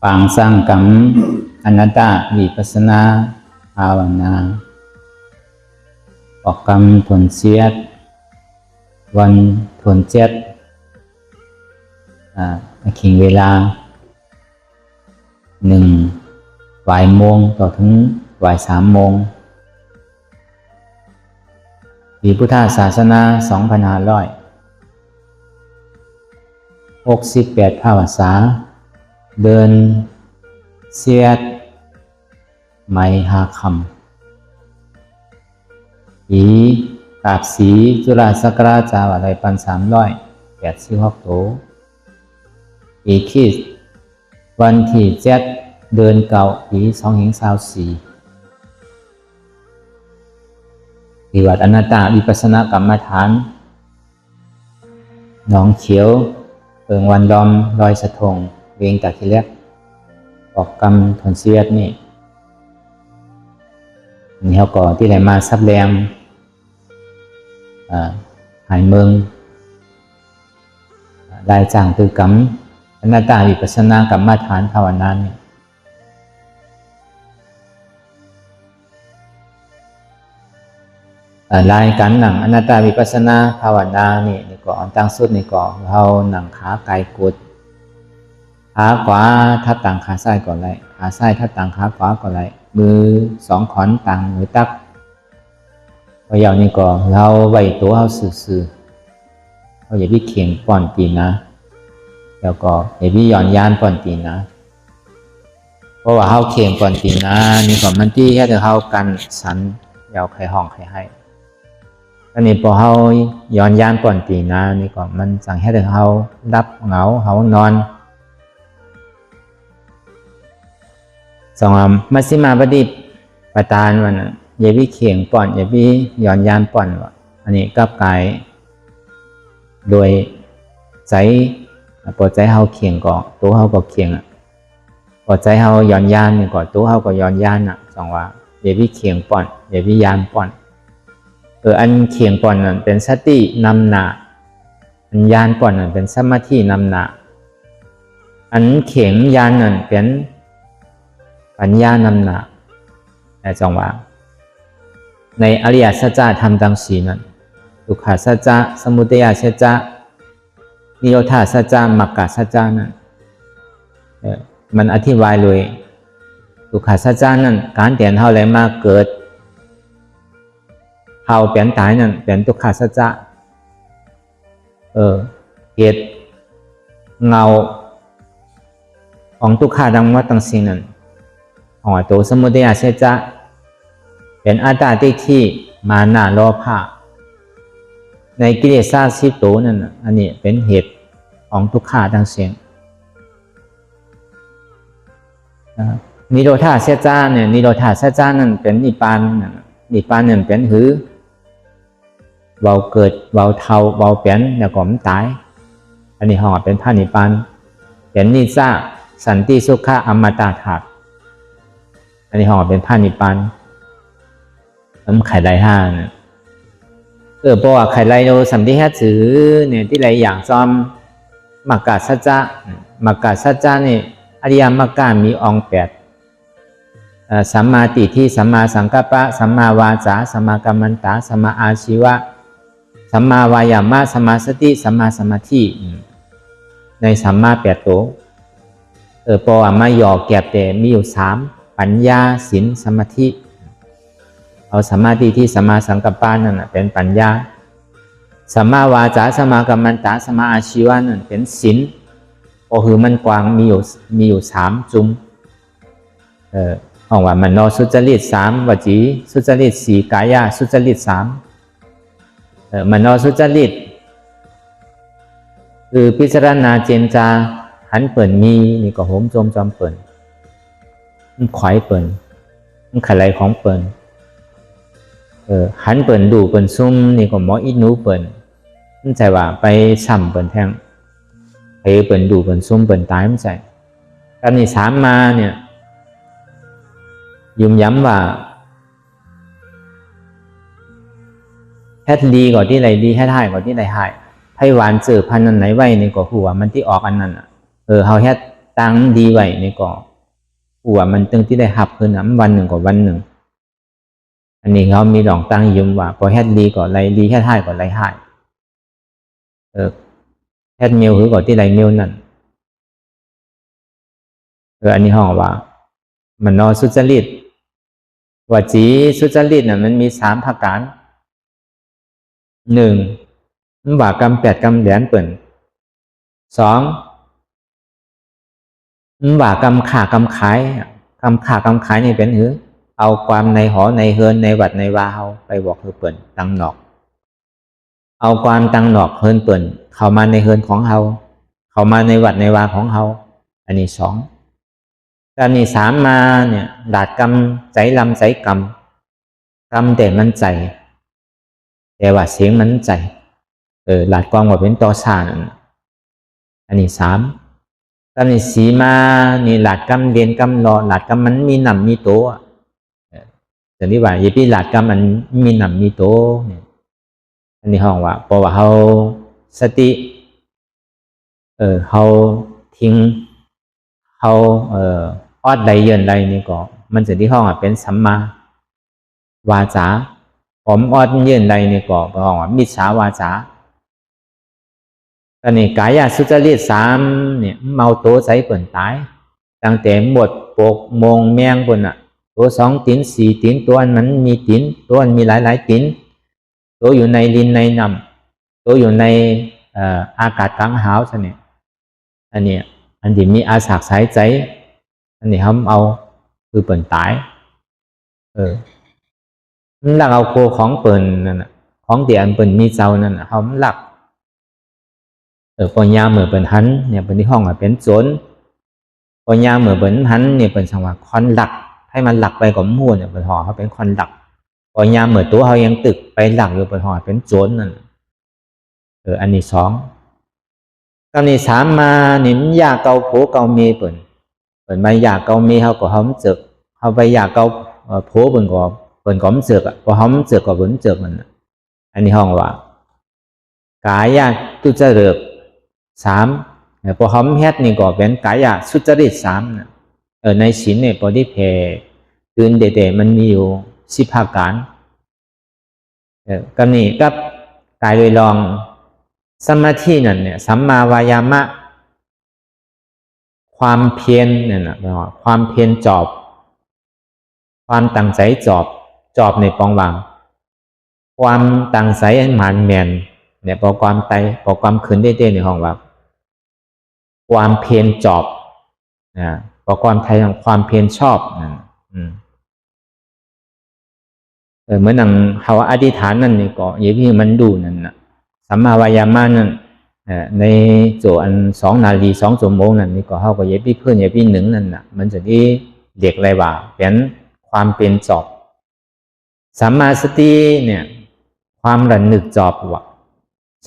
ปางสร้างกรรมอนัตตาวิปัสสนาภาวนาออกกรรมทนเสียดวันทนเจ็ดขิงเวลาบ่ายโมงต่อถึงบ่าย3 โมงปีพุทธศาสนา2568 ภาษาเดินเสียดไม่หาคำปีกาบสีจุฬาศักราชาวอะไร1,386 โตปีคิดวันที่7 เดือนเก่าปี2024ที่วัดอนัตตาวิปัสสนากรรมฐานหนองเขียวเปิงวันดอมลอยสะทงเวียงตะคิเล็กออกกรรมทนเสียดนี่เขาก่อที่ไหนมาซับแรงหายเมืองได้จ้างตือกรรมอนัตตาวิปัสสนากรรมฐานภาวนาเนี่ยรายการหนังอนัตตาวิปัสสนาภาวนานี่ก็อันตั้งสุดนี่ก็เราหนังขาไก่กุดขาขวาทับต่างขาซ้ายก่อนเลยขาซ้ายทับต่างขาขวาก่อนเลยมือ2 ขอนต่างมือตักพออย่างนี้ก็เราไว้ตัวเราซื่อๆเราอย่าไปเข่งป้อนตีนะแล้วก็อย่าไปหย่อนยานป้อนตีนะเพราะว่าเราเข่งป้อนตีนะนี่ก็มันที่แค่เรากันสันยาวใครห้องใครให้อันนี้พอเขาย้อนยานป้อนตีนะนี่ก็มันสั่งให้เขารับเหงาเขานอนสองมัชฌิมาปฏิปทานวันอย่าวิเข่งป้อนอย่าวิย้อนยานป้อนวะอันนี้กับกายโดยใจปอดใจเขาเข่งก่อตัวเขาก็เข่งปอดใจเขาย้อนยานนี่ก่อตัวเขาก็ย้อนยานสองว่าอย่าวิเข่งป้อนอย่าวิยานป้อนอันเข่งป้อนนั่นเป็นสตินำหน้าอันยานป้อนนั่นเป็นสมาธินำหน้าอันเข่งยานนั่นเป็นปัญญานำหน้าแต่จังหวะในอริยสัจธรรมทั้ง4นั้นทุกขสัจจะสมุทัยสัจจะนิโรธสัจจะมรรคสัจจะนั้นมันอธิบายเลยทุกขสัจจะนั้นการเปลี่ยนเท่าไรมากเกิดเท่าเปลี่ยนตายนั้นเป็นทุกขสัจจะเหตุเงาของทุกขาดังว่าตั้งสิ่งนั้นของตัวสมุทัยสัจจะเป็นอัตตาทิฏฐิมานะโลภะในกิเลส10 ตัวนั่นอันนี้เป็นเหตุของทุกขาทั้งสิ้นนิโรธาสัจจะเนี่ยนิโรธาสัจจะนั่นเป็นนิพพานนิพพานนั่นเป็นหือเบาเกิดเบาเท่าเบาเปลี่ยนแล้วก็มันตายอันนี้ห้องเป็นพระนิพพานเป็นนิสสะสันติสุขะอมตะธาตุอันนี้ห้องเป็นพระนิพพานแล้วไข่ไรห้าเนี่ยเพราะว่าไข่ไรโยสัมติแฮถือเนี่ยที่ไรอย่างซ้อมมรรคสัจจะมรรคสัจจะนี่อริยมรรคมีองค์8สัมมาทิฏฐิสัมมาสังกัปปะสัมมาวาจาสัมมากัมมันตะสัมมาอาชีวะสัมมาวายามะสัมมาสติสัมมาสมาธิในสัมมา8 ตัวพอมาหยอกแก็บแต่มีอยู่3ปัญญาศีลสมาธิเอาสัมมาทิฏฐิสัมมาสังกัปปะนั่นเป็นปัญญาสัมมาวาจาสัมมากัมมันตะสัมมาอาชีวะนั่นเป็นศีลก็คือมันกว้างมีอยู่3 จุ่มห้องว่ามโนสุจริต3วจีสุจริต4กายสุจริต3มโนสุจริตคือพิจารณาเจนจาหันเปิ่นมีนี่ก็โหมโจมจอมเปิ่นมันขวายเปิ่นมันไขไหลของเปิ่นหันเปิ่นดูเปิ่นซุ่มนี่ก็หมออีนูเปิ่นมันใจว่าไปซ้ำเปิ่นแทงเปิ่นดูเปิ่นซุ่มเปิ่นตายมันใจการนี่3มาเนี่ยยุ่มย้ำว่าแฮดดีกว่าที่ไรดีแฮดหายกว่าที่ไรหายให้หวานเจอพันนั้นไหนไว้นี่ก็หัวมันที่ออกอันนั้นเฮาแฮด ตั้งดีไว้นี่ก็ผู้ว่ามันตึงที่ได้หับคือน้ำวันหนึ่งกว่าวันหนึ่งอันนี้เขามีหลองตั้งยืมว่าพอเฮ็ดดีก็ไรดีเฮ็ดให้ก็ไรให้เฮ็ดเมียวคือก็ที่ไรเมียวนั่นอันนี้ห้องว่ามันนอสุจริตว่าจีสุจริตน่ะมันมี3ประการ1ว่ากรรม8กรรมแหลนเปิ่น2ว่ากรรมข่ากรรมขายกรรมข่ากรรมขายนี่เป็นหือเอาความในหอในเฮือนในวัดในวาเฮาไปบอกคือเปิ่นตังนอกเอาความตังนอกเฮือนเปิ่นเข้ามาในเฮือนของเฮาเข้ามาในวัดในวาของเฮาอันนี้2อันนี้3มาเนี่ยดาดกรรมใจลำใจกรรมแต่มันใจแต่ว่าเสียงมันใจหลาดกองว่าเป็นต่อสารอันนี้3อันนี้4มานี่หลาดกรรมเรียนกรรมรอหลาดกรรมมันมีนำมีโตแต่นี่ว่าอย่าพี่หลาดกรรมมันมีนำมีโตอันนี้ห้องว่าเพราะว่าเฮาสติเฮาทิ้งเฮาออดใดเยินใดนี่ก็มันจะที่ห้องเป็นสัมมาวาจาผมออดเยินใดนี่ก็ห้องว่ามิจฉาวาจาอันนี้กายสุจริต3เนี่ยเมาโตใจเปิ่นตายตั้งแต่หมดปกมงแมงบนตัว2ตีน4ตีนตัวมันมีตีนตัวมันมีหลายตีนตัวอยู่ในดินในน้ำตัวอยู่ในอากาศกลางหาวซะเนี่ยอันที่มีอาสากสายใจอันนี้เขาเอาคือเปิ่นตายมันหลักเอาโคของเปิ่นนั่นน่ะของที่อันเปิ่นมีเจ้านั่นน่ะเขาหลักปอยาเหมือนเปิ่นหันเนี่ยเปิ่นที่ห้องเป็นโจรปอยาเหมือนเปิ่นหันเนี่ยเปิ่นสังว่าคอนหลักให้มันหลักไปกับมู่เนี่ยเปิ่นห่อเขาเป็นคอนหลักปอยาเหมือนตัวเขายังตึกไปหลักอยู่เปิ่นห่อเป็นโจรนั่นอันนี้2ตอนนี้3มานี่มันยาเกาโผเกาเมเปิ่นไปยาเกาเมเขาก็เขาเจอเขาไปยาเกาโผเปิ่นก็มันเจอพอเขาเจอก็เปิ่นเจอมันอันนี้ห้องว่ากายทุจริต3พอเขาเฮ็ดนี่ก็เป็นกายสุจริต3ในศีลเนี่ยพอที่เพตื่นเด็ดมันมีอยู่10ประการก็นี่กับกายโดยรองสมาธินั่นเนี่ยสัมมาวายามะความเพียรเนี่ยนะความเพียรจอบความตั้งใจจอบในปองวางความตั้งใจหมานแมนเนี่ยพอความไตพอความขืนได้ในห้องว่าความเพียรจอบพอความไทยความเพียรชอบเหมือนหนังเขาอธิษฐานนั่นนี่ก็อย่าพี่มันดูนั่นนะสัมมาวายามะนั่นในโจอัน2 นาที2 ชั่วโมงนั่นนี่ก็เขาก็อย่าพี่เพื่อนอย่าพี่หนึ่งนั่นน่ะมันจะที่เด็กอะไรว่าเป็นความเป็นจอบสัมมาสติเนี่ยความระลึกจอบว่า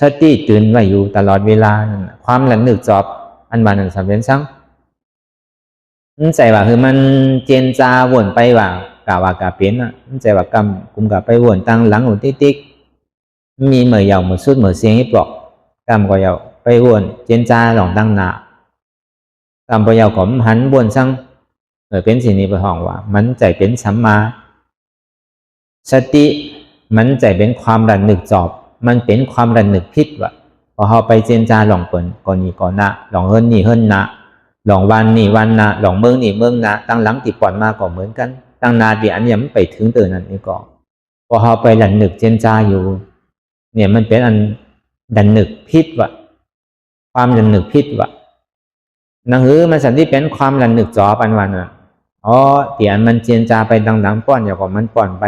สติตื่นไว้อยู่ตลอดเวลานั่นความระลึกจอบอันว่านั่นสำเป็นซังมันใจว่าคือมันเจนจาวนไปว่ากะว่ากะเป็นมันใจว่ากำกุมกะไปวนตั้งหลังหรือติ๊กมีเหมือเหยาเหมือสุดเหมือเสียงให้ปลอกกำก็เหยาไปวนเจนจาหลองตั้งหนากำก็เหยาก็หันวนซังเป็นสิ่งนี้ไปห้องว่ามันใจเป็นสัมมาสติมันใจเป็นความระลึกจอบมันเป็นความระลึกพิษว่ะพอเขาไปเจนจาหลองเปิ่นก่อนนี้ก่อนนะหลองเฮิรนนี่เฮิรนนะหลองวันนี่วันนะหลองเมืองนี่เมืองนะตั้งหลังติดปอนมาก็เหมือนกันตั้งนาเดียนยังไม่ไปถึงตื่นนั่นนี่ก็พอเขาไประลึกเจนจาอยู่เนี่ยมันเป็นอันระลึกพิษว่ะความระลึกพิษว่ะนั่นคือมันสันที่เป็นความระลึกจอปันวันน่ะเตียนมันเจนจาไปดังๆป้อนอย่างก็มันป้อนไป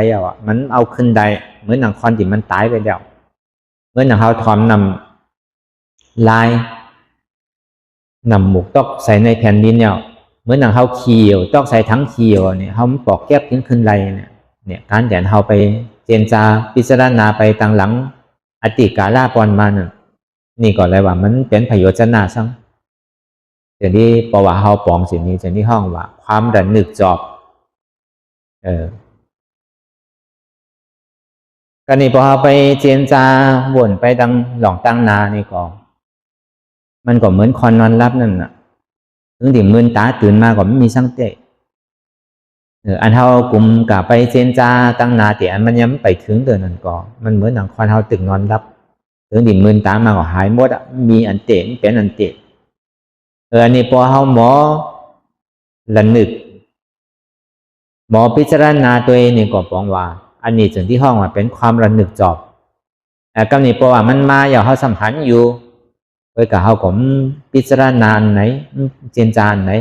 มันเอาขึ้นได้เหมือนหนังคอนที่มันตายไปแล้วเหมือนหนังเขาถอมนำลายนำหมูกตอกใส่ในแผ่นดินเหมือนหนังเขาเขียวตอกใส่ทั้งเขียวเนี่ยเขาปอกแก้บขึ้นไรเนี่ยการแต่เขาไปเจนจาพิจารณาไปต่างหลังอติกาลาปอนมานี่ก็เลยว่ามันเป็นประโยชน์นาซังเดี๋ยวนี้ประวัติเขาปองสิ่งนี้จะที่ห้องว่าความระลึกจอบก็นี่พอเขาไปเจนจาวนไปดังหลองตั้งนานี่ก็มันก็เหมือนคอนนอนรับนั่นน่ะ ถึงที่มืนตาตื่นมาก็ไม่มีสังเตอันเท่ากลุ่มกับไปเจนจาตั้งนาเตียมันยังไปถึงเดินนั่นก่อมันเหมือนหนังควันเท่าตึกนอนรับถึงที่มืนตามาก็หายหมดอ่ะมีอันเตะเป็นอันเตะอันนี้พอเฮาหมอระนึกหมอพิจารณาตัวเองนี่ก็บอกว่าอันนี้ถึงที่ห้องว่าเป็นความระนึกจอบกำนี้เพราะว่ามันมาอย่างเขาสัมพันธ์อยู่โดยกับเขาผมพิจารณาไหนเจนจาไหน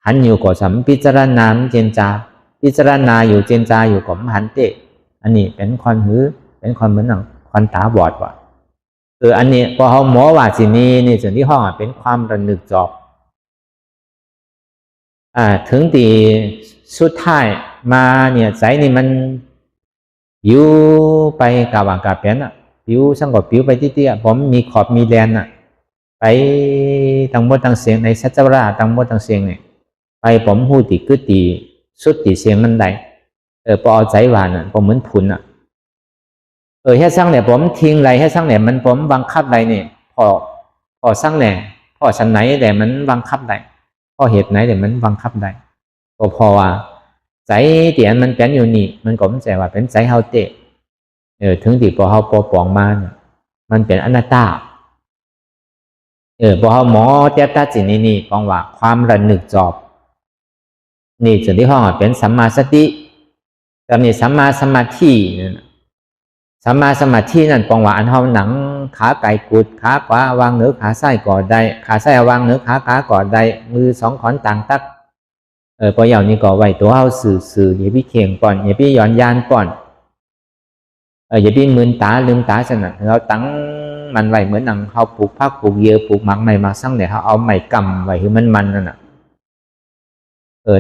หันอยู่ก็สัมพิจารณาเจนจาพิจารณาอยู่เจนจาอยู่ก็หันเตะอันนี้เป็นความหือเป็นความเหมือนหนังความตาบอดว่ะอันนี้พอเขาหมอว่าสินี้นี่ถึงที่ห้องเป็นความระนึกจอบถึงตีสุดท้ายมาเนี่ยใจนี่มันปิ้วไปกับว่างกับเปลี่ยนปิ้วสังกบปิ้วไปที่ผมมีขอบมีแดนไปตั้งหมดตั้งเสียงในสัจจวราตั้งหมดตั้งเสียงเนี่ยไปผมหูติกึตีสุดตีเสียงมันได้พอใจหวานผมเหมือนผุนแค่สร้างเนี่ยผมทิ้งไรแค่สร้างเนี่ยมันผมบังคับไรเนี่ยพอสร้างเนี่ยพอชั้นไหนแต่มันบังคับได้พอเหตุไหนแต่มันบังคับได้ก็พอว่าใจเตียนมันเป็นอยู่นี่มันก็ไม่ใช่ว่าเป็นใจเฮาเตะถึงที่พอเฮาปอปองมามันเป็นอนัตตาพอเฮาหมอเทียบตัดสินนี่ปองว่าความระนึกจอบนี่ส่วนที่ห้องเป็นสัมมาสติแต่นี่สัมมาสมาธิสัมมาสมาธินั่นปองว่าอันเฮาหนังขาไก่กุดขาขวาวางเหนือขาซ้ายก่อได้ขาซ้ายวางเหนือขาก่อได้มือสองขอนต่างตักพออย่างนี้ก็ไว้ตัวเฮาสื่ออย่าพี่เข่งก่อนอย่าพี่ย้อนยานก่อนอย่าพี่มืนตาลืมตาสนะเราตั้งมันไว้เหมือนหนังเฮาปลูกผักปลูกเยื่อปลูกหมักใหม่มาสั่งเนี่ยเฮาเอาไม้กำไว้ให้มันนั่นน่ะ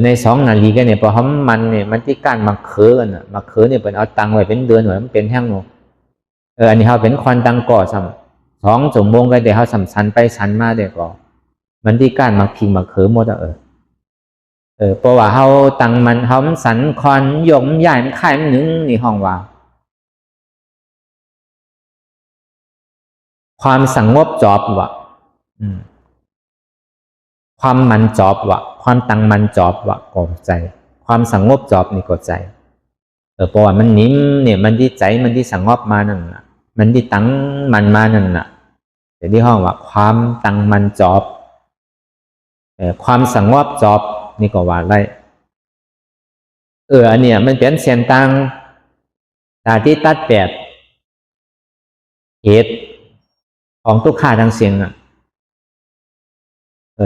ใน2 นาฬิกาเนี่ยพอเขามันเนี่ยมันที่ก้านมาเขือกันมาเขือเนี่ยเป็นเอาตังไว้เป็นเดือนไว้มันเป็นแห้งหนูอันนี้เขาเป็นควันตังก่อซ้ำ2 ชั่วโมงก็เดี๋ยวเขาสันไปสันมาเดี๋ยวก็มันที่ก้านมาพิงมาเขือหมดเพราะว่าเขาตังมันเขาสันคอนยมใหญ่มันค่ายมันหนึ่งนี่ห้องว่าความสงบจอบวะความมันจอบวะความตังมันจอบวะก็ใจความสงบจอบนี่ก็ใจเพราะว่ามันนิ่มเนี่ยมันที่ใจมันที่สงบมานั่นน่ะมันที่ตังมันมานั่นน่ะแต่ที่ห้องว่าความตังมันจอบความสงบจอบนี่ก็ว่าได้อันเนี้ยมันเป็นเสียนตังที่ตัดแปดเหตุของทุกข้าทั้งเสียง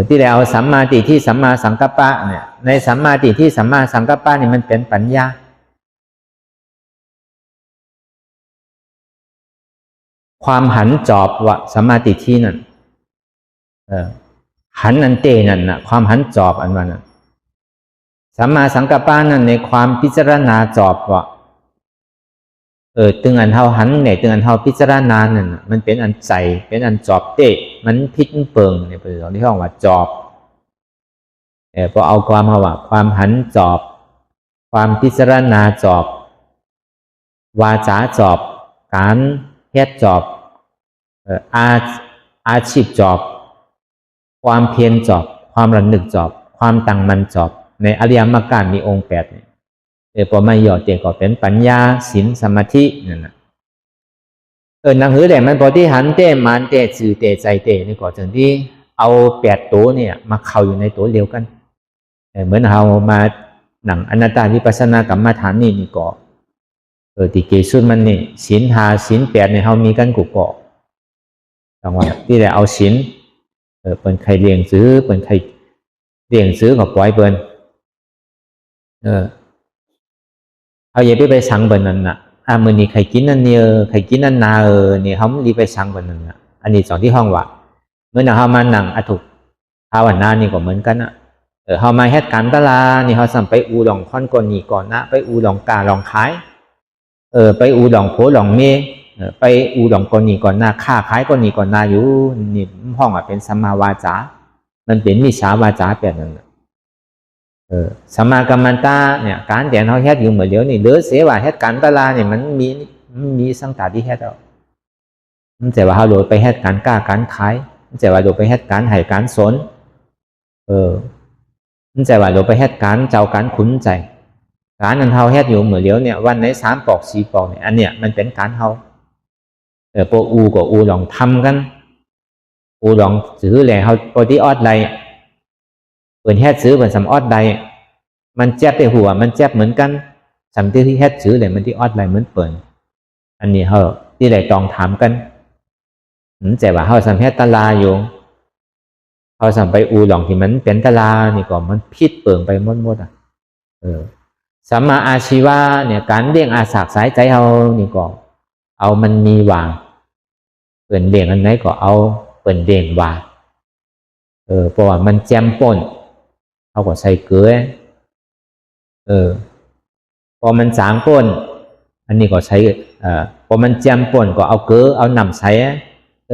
ที่เราสัมมาทิฏฐิสัมมาสังกัปปะเนี่ยในสัมมาทิฏฐิสัมมาสังกัปปะนี่มันเป็นปัญญาความหันจอบวะสัมมาทิฏฐินั่นหันอันเตนั่นน่ะความหันจอบอันนั้นสัมมาสังกัปปะนั่นในความพิจารณาจอบวะตึงอันเท่าหันเนี่ยตึงอันเท่าพิจารณานั่นมันเป็นอันใจเป็นอันจอบเตะมันพิษเปิงเนี่ยเป็นที่ห้องว่าจอบพอเอาความว่าความหันจอบความพิจารณาจอบวาจาจอบการเฮ็ดจอบอาชีพจอบความเพียรจอบความระลึกจอบความตั้งมั่นจอบในอริยมรรคมีองค์ 8เนี่ยพอมาหยอดเจก็เป็นปัญญาศีลสมาธินั่นนะหนังหือแต่มันพอที่หันเตมันเตสื่อเตใจเตนี่ก็ถึงที่เอา8 ตัวเนี่ยมาเข้าอยู่ในตัวเดียวกันเหมือนเรามาหนังอนัตตาวิปัสสนากรรมฐานนี่ก็ที่เกสุดมันนี่ศีล5ศีล8เนี่ยเรามีกันกุกเกาะจังว่าที่ได้เอาศีลเป็นใครเลี้ยงซื้อเป็นใครเลี้ยงซื้อก็ปล่อยเปิ้นเอาอย่าไปสั่งเปิ้นนั่นน่ะมื้อนี้ใครกินนั่นเนี่ยใครกินนั่นนานี่เฮารีไปสั่งเปิ้นนั่นน่ะอันนี้2ที่ห้องว่าเมื่อเฮามานั่งอทุกภาวนานี่ก็เหมือนกันเฮามาเฮ็ดการตลาดนี่เฮาสั่งไปอูหลองค่อนก่อนนี่ก่อนนะไปอูหลองกาหลองขายไปอูหลองโผหลองเมไปอูหลองก่อนนี่ก่อนนะค้าขายก่อนนี่ก่อนนะอยู่นี่ห้องเป็นสัมมาวาจามันเป็นมิจฉาวาจาแบบนั้นสัมมากัมมันตาเนี่ยการเดียนเขาเฮ็ดอยู่เหมือนเดียวนี่เหลือเสียว่าเฮ็ดการตลาดเนี่ยมันมีสังตาที่เฮ็ดเอามันจะว่าเขาโดดไปเฮ็ดการกล้าการขายมันจะว่าโดดไปเฮ็ดการให้การสน มันใจว่าเราไปเฮ็ดการเจ้าการขุนใจการนั้นเฮาเฮ็ดอยู่เหมือนเดียวเนี่ยวันไหน3 ปอก 4 ปอกเนี่ยอันเนี้ยมันเป็นการเฮาพวกอูก็อูลองทำกันอูลองซื้อแหล่เฮาปกติออดใดเปิ่นเฮ็ดซื้อเปิ่นสำออดใดมันเจ็บไปหัวมันเจ็บเหมือนกันสำที่เฮ็ดซื้อแหล่มันที่ออดใดเหมือนเปิ่นอันนี้เฮาที่ได้ต้องถามกันใจว่าเฮาสำเฮ็ดตลาอยู่เฮาสำไปอูหลองที่มันเป็นตลานี่ก็มันผิดเปิ่งไปหมดอ่ะสัมมาอาชีวะเนี่ยการเลี้ยงอาสาสายใจเฮานี่ก็เอามันมีวางเปิ่นเลี้ยงอันไหนก็เอาเปิ่นเลี้ยงว่าเพราะว่ามันแจ่มป่นเขาก็ใส่เกลือพอมันจางป่นอันนี้ก็ใช้พอมันแจ่มป่นก็เอาเกลือเอาน้ำใส่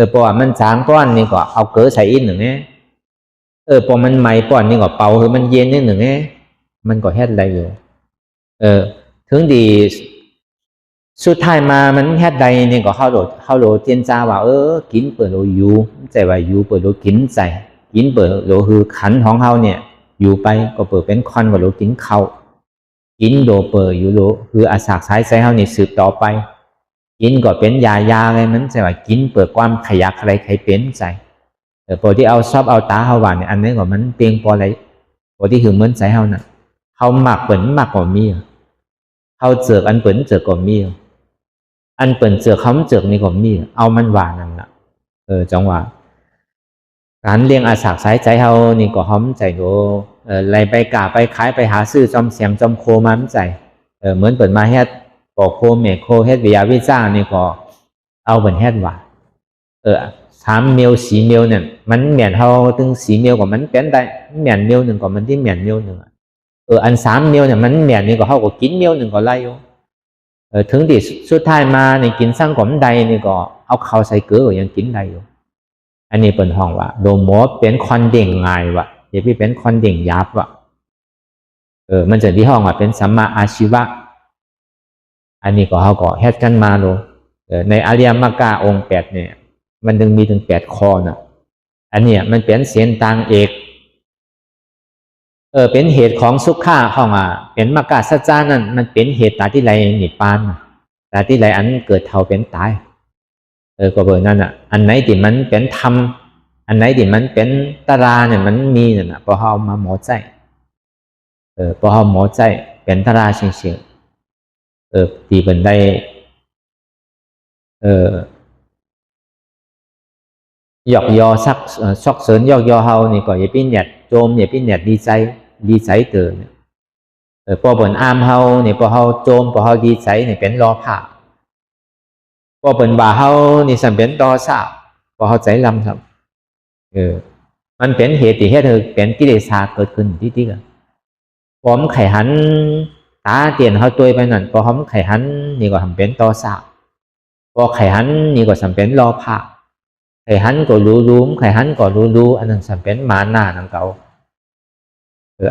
เพราะว่ามันจางป่นนี่ก็เอาเกลือใส่อีกหนึ่งพอมันไหม้ป่นนี่ก็เป่าคือมันเย็นนิดหนึ่งมันก็เฮ็ดได้อยู่ถึงดีสุดท้ายมามันเฮ็ดใดนี่ก็เข้าโหลเตียนจ้าว่ากินเปิดโหลอยู่ใจว่าอยู่เปิดโหลกินใจกินเปิดโหลคือขันของเฮาเนี่ยอยู่ไปก็เปิดเป็นคอนว่าโหลกินข้าวกินโหลเปิดอยู่โหลคืออาสาสายใจเฮานี่สืบต่อไปกินก็เป็นยาไงมันใจว่ากินเปิดความขยักอะไรใครเป็นใจพอที่เอาชอบเอาตาเฮาว่าเนี่ยอันนี้ก็มันเพียงพออะไรพอที่คือเหมือนใจเฮาน่ะเฮามักเปิ่นมักก็มีเฮาเจออันเปิ่นเจอก็มีอันเปิ่นเจอคำเจอนี่ก็มีเอามันว่านั่นล่ะจังว่าการเลี้ยงอาสาสายใจเฮานี่ก็หอมใจโดไล่ไปกาไปขายไปหาซื้อจอมเสียงจอมโคมาใจเหมือนเปิ่นมาเฮ็ดปอกโคแม่โคเฮ็ดวิยาวิจ้านี่ก็เอาเปิ่นเฮ็ดว่า3 เมล 4 เมลเนี่ยมันเหมียนเฮาถึง4 เมลก็มันเป็นได้เหมียนเมลนึงก็มันที่เหมียนเมลนึงอัน3 เมลเนี่ยมันเหมียนนี่ก็เฮาก็กินเมลนึงก็ไล่อยู่ถึงที่สุดท้ายมาในกินสั่งก่อมใดนี่ก็เอาข้าวใส่เกลือยังกินได้อยู่อันนี้เป็นห้องว่าโดหมอเป็นคอนเด้งง่ายวะอย่าพี่เป็นคอนเด้งยับวะมันจะที่ห้องว่าเป็นสัมมาอาชีวะอันนี้ก็เขาก็เฮ็ดกันมาโลในอริยมรรคองค์8เนี่ยมันถึงมีถึง8 ข้อนะอันเนี้ยมันเป็นเสียนต่างเอกเป็นเหตุของสุขาห้องเป็นมรรคสัจจานั่นมันเป็นเหตุตาที่ไรนิพพานตาที่ไรอันเกิดเท่าเป็นตายก็เบอร์นั่นอันไหนที่มันเป็นธรรมอันไหนที่มันเป็นตาราเนี่ยมันมีเนี่ยพอเอามาหมอใจพอเอาหมอใจเป็นตาราเฉียงที่เป็นได้หยอกยอซักซอกเสริญหยอกยอเฮานี่ก็อย่าพี่เหนียดโจมอย่าพี่เหนียดดีใจเตือนพอเปิ่นอามเฮาเนี่ยพอเฮาโจมพอเฮาดีใจเนี่ยเป็นรอผ่าพอเปิ่นบ่าเฮานี่สัมเป็นต่อสาวพอเฮาใจลำครับมันเป็นเหตุที่ให้เธอเป็นกิเลสเกิดขึ้นที่กันพอมไขหันตาเตียนเฮาตัวไปนั่นพอหอมไขหันนี่ก็ทำเป็นต่อสาวพอไขหันนี่ก็สัมเป็นรอผ่าไข่หันก็รู้ไข่หันก็รู้อันนั้นสัมเป็นมาหน้านังเก่า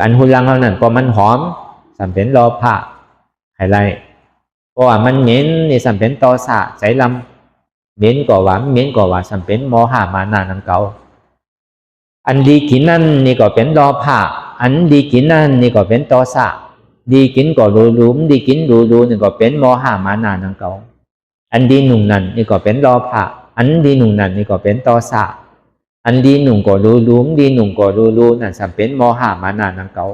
อันหุ่นลังเขานั่นพอมันหอมสัมเป็นรอผ่าไข่ไรเพราะว่ามันเหม็นนี่สัมเป็นตอสะใจลำเหม็นก็ว่าสัมเป็นโมหะมาหน้านังเก่าอันดีกินนั่นนี่ก็เป็นรอผ่าอันดีกินนั่นนี่ก็เป็นตอสะดีกินก็รู้ดีกินรู้นี่ก็เป็นโมหะมาหน้านังเก่าอันดีหนุ่มนั่นนี่ก็เป็นรอผ่าอันดีหนุ่มนั่นนี่ก็เป็นตอสะอันดีหนุ่มก็รู้ดีหนุ่มก็รู้นั่นสัมเป็นโมหะมานานังเก่า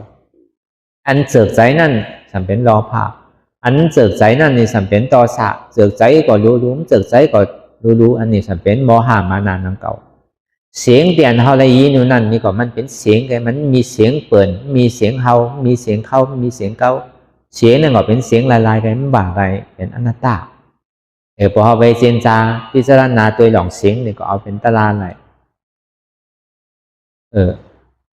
อันเจิกใจนั่นสัมเป็นรอภาพอันเจิกใจนั่นนี่สัมเป็นตอสะเจิกใจก็รู้เจิกใจก็รู้อันนี้สัมเป็นโมหะมานานังเก่าเสียงเปลี่ยนเฮาเลยยีนู่นนั่นนี่ก็มันเป็นเสียงไงมันมีเสียงเปิดมีเสียงเฮามีเสียงเข้ามีเสียงเก้าเสียงนั่นก็เป็นเสียงลายๆกันมันบ่าไงเป็นอนัตตาพอเอาไปเจนจาพิจารณาตัวหลงเสียงนี่ก็เอาเป็นตารางเลย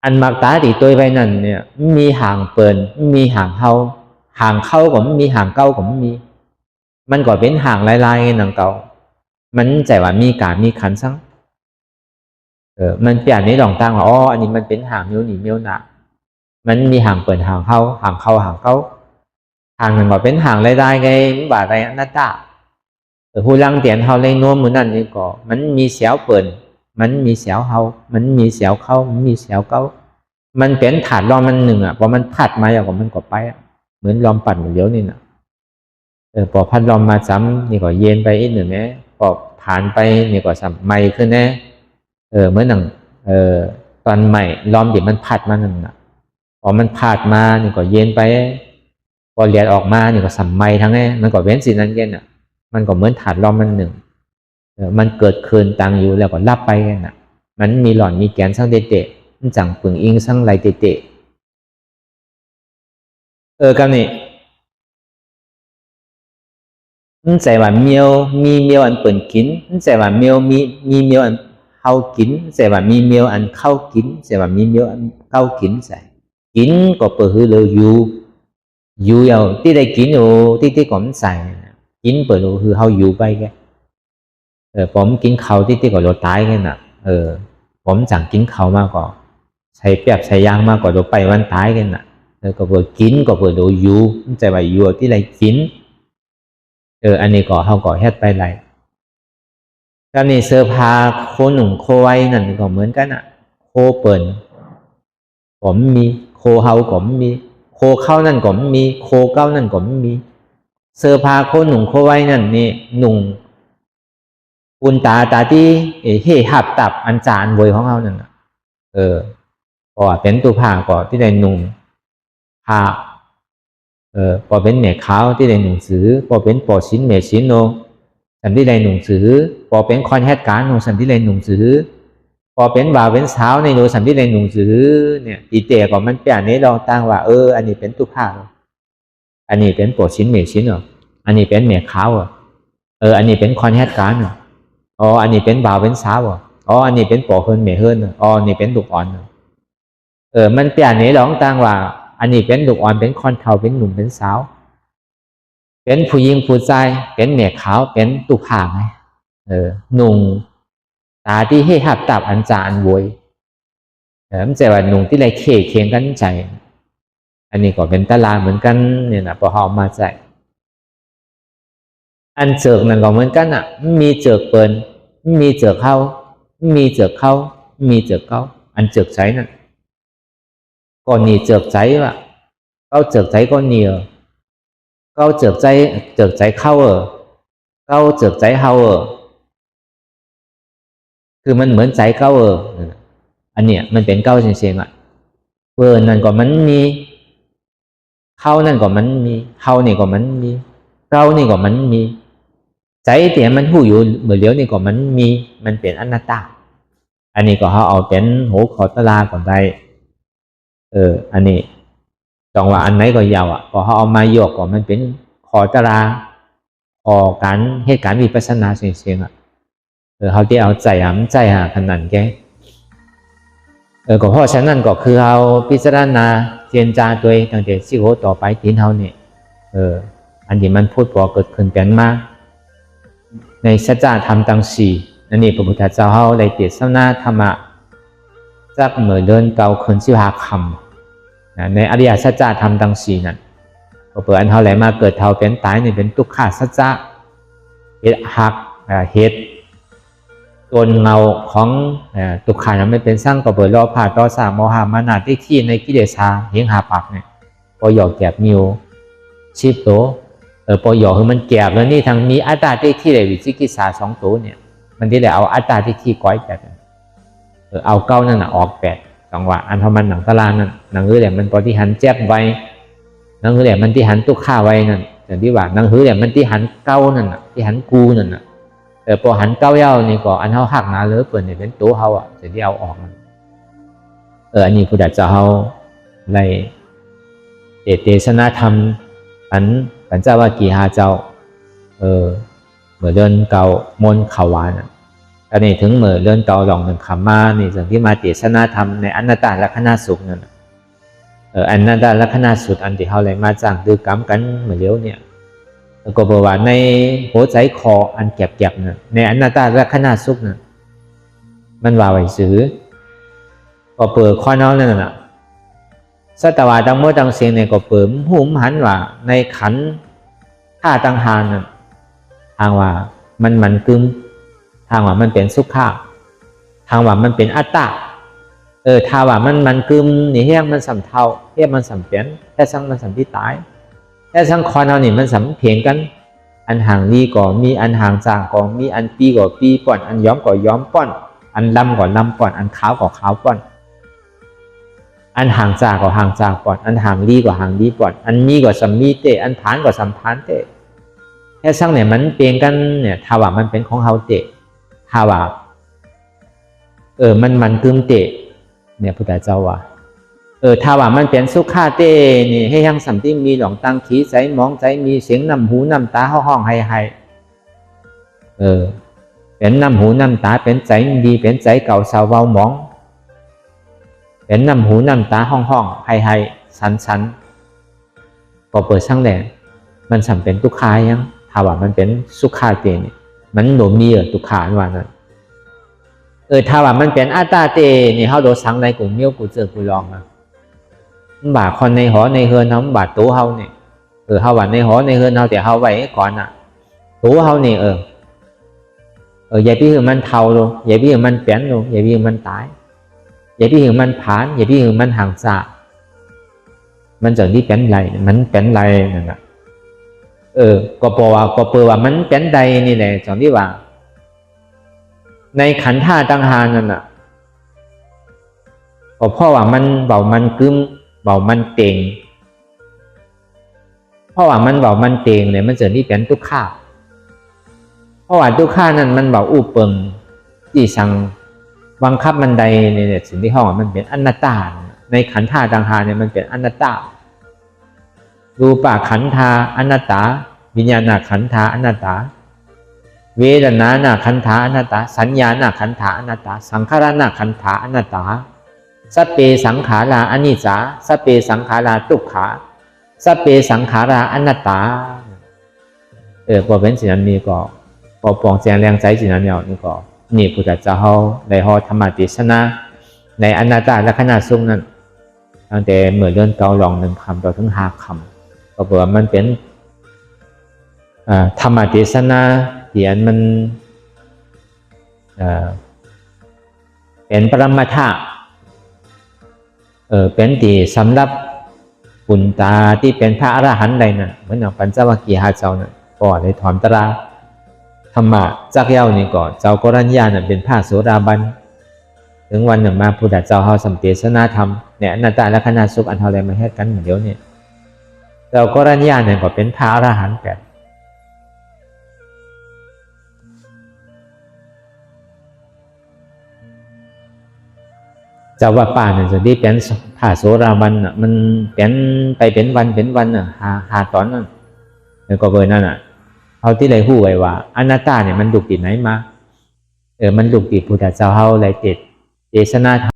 อันมักตาดีตัวไปนั่นเนี่ยมีห่างเปินมีห่างเข้าก็มีห่างเก้าก็มีมันก็เป็นห่างลายๆนังเก่ามันใจว่ามีการมีขันซังมันเปลี่ยนในหลงตั้งว่าอันนี้มันเป็นห่างเมียวหนีเมียวหนามันมีห่างเปินห่างเข้าห่างเก้าห่างมันก็เป็นห่างลายๆไงบ่าไรอนัตตาหูลังเตียนเฮาเลยนัวมือนั่นนี่ก็มันมีเสียวเปิ่นมันมีเสียวเฮามันมีเสียวเข้ามันมีเสียวเก้า มันเป็นถาดลมมันหนึ่งพอมันพัดมาอย่างมันก็ไปเหมือนลมปัดเหมือนเลี้ยวนี่นะพอพัดลมมาซ้ำนี่ก็เย็นไปอีกหนึ่งนะพอผ่านไปนี่ก็ซ้ำใหม่ขึ้นนะเหมือนหนังตอนใหม่ลมเดี๋ยวมันพัดมาหนึ่งนะพอมันพัดมานี่ก็เย็นไปพอเลียดออกมานี่ก็ซ้ำใหม่ทั้งนี้มันก็เว้นสินั้นเย็นมันก็เหมือนถาดลมมันหนึ่งมันเกิดคืนตังอยู่แล้วก็ลับไปกันมันมีหล่อนมีแกนสร้างเตะมันจังปึงอิงสร้างไรเตะกันนี่มันใจว่าเมียวมีเมียวอันเปิ่นกินมันใจว่าเมียวมีเมียวอันเข้ากินใจว่ามีเมียวอันเข้ากินใจว่ามีเมียวอันเข้ากินใส่กินก็เปิดหือเลยอยู่เอาที่ได้กินอยู่ที่ก็มันใส่กินเปิดหือเขาอยู่ไปแกผมกินเขาที่ก็โดนตายกันน่ะผมจังกินเขามากกว่าใช้เปียบใช้ยางมากกว่าโดนไปวันตายกันน่ะก็เปิดกินก็เปิดโดนอยู่ใจว่าอยู่ที่ไรกินอันนี้ก็เขาก็เฮ็ดไปไรก็นี่เสื้อผ้าโคหนุ่มโคไว้นั่นก็เหมือนกันโคเปิ่นผมมีโคเฮาก็มีโคเข้านั่นก็มีโคเก้านั่นก็มีเสื้อผ้าโคหนุ่มโคไว้นั่นนี่หนุ่มอุนตาที่เฮ่หับตับอันจานบวยของเขานั่นก็เป็นตัวผ้าก็ที่ได้หนุ่มผ้าพอเป็นแม่ขาวที่ได้หนุ่งสือพอเป็นปอชิ้นแม่ชิ้นโนสันที่ได้หนุ่งสือพอเป็นคอนแฮดการโนสันที่ได้หนุ่งสือพอเป็นบ่าวเป็นสาวในโนสันที่ได้หนุ่งสือเนี่ยตีเตะก็มันเปลี่ยนนี้ลองตั้งว่าอันนี้เป็นตัวผ้าอันนี้เป็นปอชิ้นแม่ชิ้นอันนี้เป็นแม่ขาวอันนี้เป็นคอนแฮดการอันนี้เป็นบ่าวเป็นสาวอันนี้เป็นปอเฮินแม่เฮินอันนี้เป็นลูกอ่อนมันเปลี่ยนนี้ลองตั้งว่าอันนี้เป็นลูกอ่อนเป็นคอนเทาเป็นหนุ่มเป็นสาวเป็นผู้หญิงผู้ชายเป็นแม่ขาวเป็นตุผ่าไงหนุ่มตาที่ให้หับตับอันจานบวยมันจะว่าหนุ่มที่ไรเคียงกันใจอันนี้ก็เป็นตลาดเหมือนกันเนี่ยนะพอเขามาใจอันเจิกนั่นก็เหมือนกันมีเจิกเปิลมีเจิกเข้ามีเจิกเข้ามีเจิกเข้าอันเจิกใช้นั่นก็หนีเจิกใจว่ะเขาเจิกใจก็เหนียวเขาเจิกใจเข้าเขาเจิกใจเข้าคือมันเหมือนใจเข้าอันเนี้ยมันเป็นเก้าเชียงนั่นก็มันมีเข้านั่นก็มันมีเข้านี่ก็มันมีเก้านี่ก็มันมีใจเตี่ยมันหูอยู่เหมือนเลี้ยวนี่ก็มันมีมันเป็นอนัตตาอันนี้ก็เขาเอาเป็นหูขอตลาก่อนได้อันนี้จังหวะอันไหนก็ยาวพอเขาเอามาโยกก็มันเป็นขอตราขอการเหตุการณ์วิปัสสนาเสียงเขาที่เอาใจใจขนาดแกก็เพราะฉะนั้นก็คือเอาพิจารณาเจนจาตัวเองตั้งแต่สิโหต่อไปทีนเท่านี้อันที่มันพูดพอเกิดขึ้นเป็นมาในสัจธรรมตั้งสี่นั่นนี่พระพุทธเจ้าเขาได้เทศนาธรรมะจากเมื่อเดินเก่าคืน15 คำในอริยสัจธรรมตั้งสี่นั้นก็เปิดอันเท่าไหร่มาเกิดเท่าเป็นตายนี่เป็นทุกขาสัจจะเหตุหักเหตุตัวเงาของทุกขานั้นไม่เป็นสร้างก็เปิดรอผ่าต่อสามโมหะมานาที่ในกิเลสาเหียงหาปักเนี่ยพอหยอกแกบมิวชีพโตพอหยอกคือมันแกบแล้วนี่ทางมีอัตตาที่เลยวิจิกิสา2 ตัวเนี่ยมันที่เลยเอาอัตตาที่ก้อยแบบเอาเก้านั่นออก8 จังหวะอันทำมันหนังตารางนั่นหนังหื้อแหลมมันพอที่หันแจ๊บไว้หนังหื้อแหลมมันที่หันตุกข้าไว้นั่นอย่างที่ว่าหนังหื้อแหลมมันที่หันเก้านั่นที่หันกูนั่นพอหันเก้าเย้านี่ก็อันเขาหักหนาเลือเปิดเนี่ยเป็นตัวเขาจะที่เอาออกอันนี้พุทธเจ้าเขาในเทศนาธรรมปัญจวัคคีย์เจ้าเมื่อเดินเก่ามนขวานอันนี้ถึงเมื่อเลื่อนเก่าหลองหนึ่งคำมานี่สิ่งที่มาเทศนาธรรมในอนัตตลักษณะสุขนั่นอนัตตลักษณะสุขอันที่เขาเลยมาจ้างดื้อกำกันเหมือนเลี้ยวเนี่ยก็บอกว่าในหัวใจคออันแก็บๆนั่นในอนัตตลักษณะสุขนั่นมันว่าไว้ซื้อก็เปิดข้อน้องนั่นน่ะสัตวาตั้งเมื่อตั้งเสียงเนี่ยก็เปิดหุ่มหันว่าในขันท่าตั้งหานนั่นทางว่ามันกึมทางว่ามันเป็นสุขะทางว่ามันเป็นอัตตา ถ้าว่ามันกึมนี่เฮี้ยงมันสำเทาเฮี้ยงมันสำเปลี่ยนแค่สังมันสำที่ตายแค่สังคอนเอานี่มันสำเพียงกันอันห่างนี้ก็มีอันห่างจางก็มีอันปีก็ปีป้อนอันย้อมก็ย้อมป้อนอันลำก็ลำป้อนอันขาวก็ขาวป้อนอันห่างจากก็ห่างจากป้อนอันห่างลีก็ห่างลีป้อนอันมีก็สัมมีเตอันผานก็สัมผานเตแค่สังเนี่ยมันเปลี่ยนกันเนี่ยถ้าว่ามันเป็นของเฮาเตถ้าว่ามันกึมเตเนี่ยพุทธเจ้าว่าถ้าว่ามันเป็นสุขาเตนี่ให้ยังสัมที่มีหลงตั้งขีใจมองใจมีเสียงนำหูนำตาห้องให้เป็นนำหูนำตาเป็นใจดีเป็นใจเก่าสาวเบามองเป็นนำหูนำตาห้องให้สันก็เปิดช่างแหล่มันสัมเป็นทุกขายังถ้าว่ามันเป็นสุขาเตนี่มันโดมีทุกขาว่านั้นถ้าว่ามันเป็นอัตตาเตนี่เขาโดนสังในกลุ่มเมี้ยวกูเจอกูลองบาคนในหอในเฮือนเขาบาตู้เขาเนี่ยเขาว่าในหอในเฮือนเขาแต่เขาไว้ก่อนตู้เขาเนี่ยอย่าพี่คือมันเท่าลงอย่าพี่คือมันเปลี่ยนลงอย่าพี่คือมันตายอย่าพี่คือมันผานอย่าพี่คือมันห่างจากมันจะที่เป็นไรมันเป็นไรนั่นแหละก็เปิดว่ามันเป็นใดนี่แหละจังที่ว่าในขันธ์ท่าต่างหากนั่นน่ะเพราะว่ามันเบามันกึมเบามันเต่งเพราะว่ามันเบามันเต่งเนี่ยมันเกิดที่เป็นทุกข้าเพราะว่าทุกข้านั้นมันเบาอู้เปิงที่สั่งบังคับมันใดเนี่ยสิ่งที่ห้องมันเป็นอนัตตาในขันธ์ท่าต่างหากเนี่ยมันเป็นอนัตตารูปขันธาอนัตตาวิญญาณขันธาอนัตตาเวทนานาขันธาอนัตตาสัญญานาขันธาอนัตตาสังขารนาขันธาอนัตตาสัพเพสังขาราอนิจจาสัพเพสังขาราทุกขาสัพเพสังขาราอนัตตาพอเป็นสิ่งนั้นนี่ก็พอปองแจงแรงใจสิ่งนั้นเนี่ยนี่ก็นี่พุทธเจ้าได้ฮอธรรมเทศนาในอนัตตลักษณะสูงนั้นตั้งแต่เมื่อเดือนเก่าลอง1 คำต่อถึง5 คำก็บอกว่ามันเป็นธรรมเทศนาที่อันมันเป็นปรมัตถะเป็นที่สำหรับปุณตาที่เป็นพระอรหันต์ใดน่ะเหมือนอย่างปัญจวัคคีย์5 เจ้าน่ะก็ได้ถอนตราธรรมะจักเย้านี่ก็เจ้ากรัญญาน่ะเป็นพระโสดาบันถึงวันหนึ่งมาพุทธเจ้าเฮาสัมเทศนาธรรมเนี่ยอนัตตลักษณะสุขอันเท่าไรมาเฮ็ดกันเหมือนเดียวนี่เจ้ากรัญญาเนี่ยก็เป็นพระอรหันต์แบบเจ้าว่าป่าเนี่ยจะได้เป็นผาโสราบันมันเป็นไปเป็นวันหาตอนนั้นแล้วก็เบอร์นั่นเขาที่ไรหู้ไว้ว่าอนัตตาเนี่ยมันดุติดไหนมามันดุติพุทธเจ้าเขาไรเทศนา